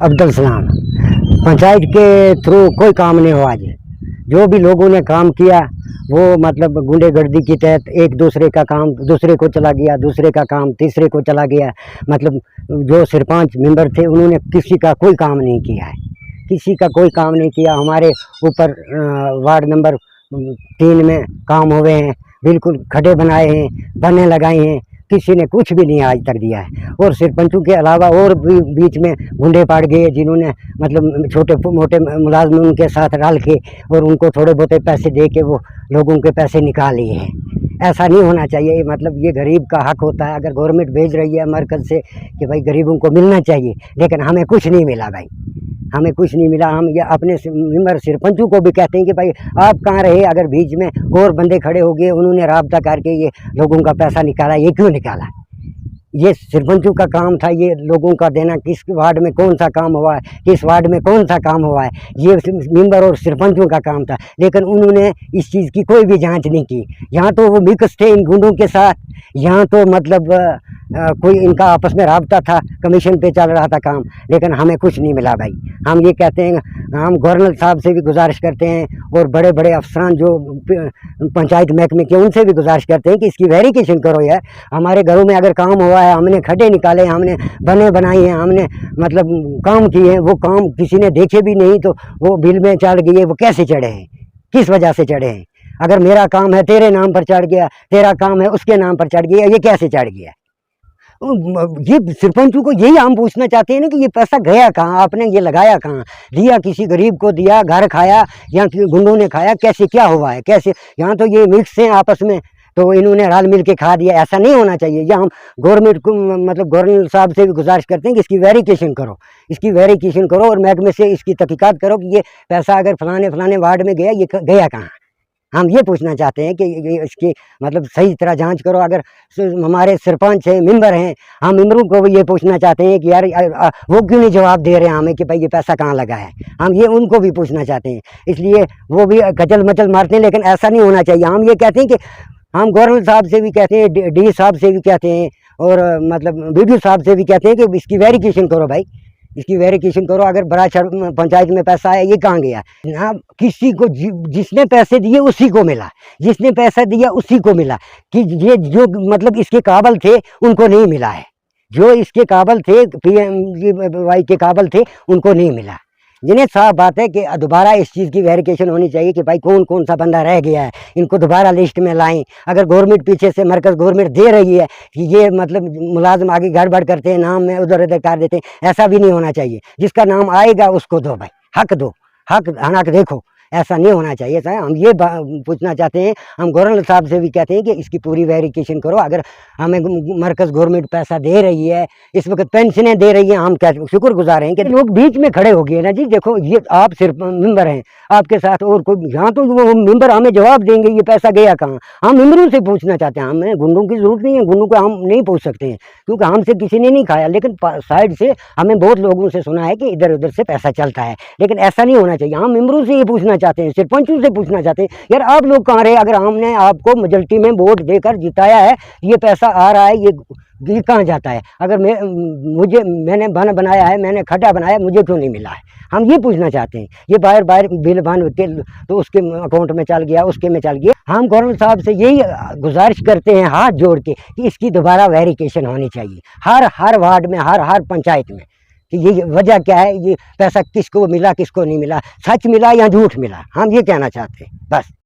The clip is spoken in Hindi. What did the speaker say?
अब्दुल सलाम। पंचायत के थ्रू कोई काम नहीं हुआ जी। जो भी लोगों ने काम किया वो मतलब गुंडेगर्दी के तहत एक दूसरे का काम दूसरे को चला गया, दूसरे का काम तीसरे को चला गया। मतलब जो सरपंच मेंबर थे उन्होंने किसी का कोई काम नहीं किया है, किसी का कोई काम नहीं किया। हमारे ऊपर वार्ड नंबर 3 में काम हुए हैं, बिल्कुल खड्डे बनाए हैं, बने लगाए हैं, किसी ने कुछ भी नहीं आज तक दिया है। और सरपंचों के अलावा और भी बीच में गुंडे पाड़ गए जिन्होंने मतलब छोटे मोटे मुलाजम उनके साथ डाल के और उनको थोड़े बहुत पैसे दे के वो लोगों के पैसे निकाल लिए हैं। ऐसा नहीं होना चाहिए। मतलब ये गरीब का हक होता है। अगर गवर्नमेंट भेज रही है मरकज़ से कि भाई गरीबों को मिलना चाहिए, लेकिन हमें कुछ नहीं मिला भाई, हमें कुछ नहीं मिला। हम ये अपने मेंबर सरपंचों को भी कहते हैं कि भाई आप कहाँ रहे, अगर बीच में और बंदे खड़े हो गए उन्होंने राब्ता करके ये लोगों का पैसा निकाला, ये क्यों निकाला? ये सरपंचों का काम था ये लोगों का देना। किस वार्ड में कौन सा काम हुआ है, किस वार्ड में कौन सा काम हुआ है, ये मेंबर और सरपंचों का काम था। लेकिन उन्होंने इस चीज़ की कोई भी जांच नहीं की। यहाँ तो वो मिक्स थे इन गुंडों के साथ, यहाँ तो मतलब कोई इनका आपस में राब्ता था, कमीशन पे चल रहा था काम, लेकिन हमें कुछ नहीं मिला भाई। हम ये कहते हैं, हम गवर्नर साहब से भी गुजारिश करते हैं और बड़े बड़े अफसरान जो पंचायत महकमे के उनसे भी गुजारिश करते हैं कि इसकी वेरिफिकेशन करो यार। हमारे घरों में अगर काम हुआ है, हमने खड्डे निकाले, हमने बने बनाई हैं, हमने मतलब काम किए हैं, वो काम किसी ने देखे भी नहीं तो वो बिल में चढ़ गए। वो कैसे चढ़े हैं, किस वजह से चढ़े हैं? अगर मेरा काम है तेरे नाम पर चढ़ गया, तेरा काम है उसके नाम पर चढ़ गया, ये कैसे चढ़ गया? ये सरपंचों को यही हम पूछना चाहते हैं ना कि ये पैसा गया कहाँ, आपने ये लगाया कहाँ? दिया किसी गरीब को दिया, घर खाया या गुंडों ने खाया, कैसे क्या हुआ है? कैसे यहाँ तो ये मिक्स हैं आपस में, तो इन्होंने रल मिल के खा दिया। ऐसा नहीं होना चाहिए। या हम गवर्नमेंट को मतलब गवर्नर साहब से भी गुजारिश करते हैं कि इसकी वेरिफिकेशन करो, इसकी वेरिफिकेशन करो और महकमे से इसकी तहकीकात करो कि ये पैसा अगर फलाने वार्ड में गया, ये गया कहाँ। हम ये पूछना चाहते हैं कि इसकी मतलब सही तरह जांच करो। अगर हमारे सरपंच हैं, मेंबर हैं, हम मेंबरों को भी ये पूछना चाहते हैं कि यार वो क्यों नहीं जवाब दे रहे हैं हमें कि भाई ये पैसा कहाँ लगा है। हम ये उनको भी पूछना चाहते हैं, इसलिए वो भी कचल मचल मारते हैं। लेकिन ऐसा नहीं होना चाहिए। हम ये कहते हैं कि हम गवर्नर साहब से भी कहते हैं, डी साहब से भी कहते हैं और मतलब बीडीओ साहब से भी कहते हैं कि इसकी वेरिफिकेशन करो भाई, इसकी वेरिफिकेशन करो। अगर बड़ा पंचायत में पैसा आया, ये कहाँ गया ना? किसी को जिसने पैसे दिए उसी को मिला, जिसने पैसा दिया उसी को मिला। कि ये जो मतलब इसके काबिल थे उनको नहीं मिला है, जो इसके काबिल थे PMGY के काबिल थे उनको नहीं मिला। जिन्हें साफ बात है कि दोबारा इस चीज़ की वेरिफिकेशन होनी चाहिए कि भाई कौन कौन सा बंदा रह गया है, इनको दोबारा लिस्ट में लाएं। अगर गवर्नमेंट पीछे से मरकज़ गवर्नमेंट दे रही है कि ये मतलब मुलाजिम आगे गड़बड़ करते हैं, नाम में उधर उधर कर देते हैं, ऐसा भी नहीं होना चाहिए। जिसका नाम आएगा उसको दो भाई, हक दो, हक देखो। ऐसा नहीं होना चाहिए सर। हम ये पूछना चाहते हैं, हम गवर्नर साहब से भी कहते हैं कि इसकी पूरी वेरिफिकेशन करो। अगर हमें मरकज़ गवर्नमेंट पैसा दे रही है, इस वक्त पेंशनें दे रही हैं, हम क्या शुक्रगुजार हैं कि लोग बीच में खड़े हो गए ना जी। देखो ये आप सिर्फ मेंबर हैं, आपके साथ और कोई यहाँ तो वो मेंबर हमें जवाब देंगे ये पैसा गया कहाँ। हम मेंबरों से पूछना चाहते हैं, हमें गुंडों की ज़रूरत नहीं है, गुंडों को हम नहीं पूछ सकते हैं क्योंकि हमसे किसी ने नहीं खाया। लेकिन साइड से हमें बहुत लोगों से सुना है कि इधर उधर से पैसा चलता है, लेकिन ऐसा नहीं होना चाहिए। हम मेंबरों से ये पूछना चाहते हैं, सरपंचों से पूछना चाहते हैं, यार आप लोग कहाँ रहे? अगर हमने आपको मेजॉरिटी में वोट देकर जिताया है, ये पैसा आ रहा है, ये कहाँ जाता है? अगर मैंने बनाया है, मैंने खड्डा बनाया, मुझे क्यों नहीं मिला है? हम ये पूछना चाहते हैं। ये बाहर बिल बन के तो उसके अकाउंट में चल गया, उसके में चल गया। हम गवर्नर साहब से यही गुजारिश करते हैं हाथ जोड़ के कि इसकी दोबारा वेरिफिकेशन होनी चाहिए हर वार्ड में, हर पंचायत में, कि ये वजह क्या है, ये पैसा किसको मिला किसको नहीं मिला, सच मिला या झूठ मिला। हम ये कहना चाहते हैं बस।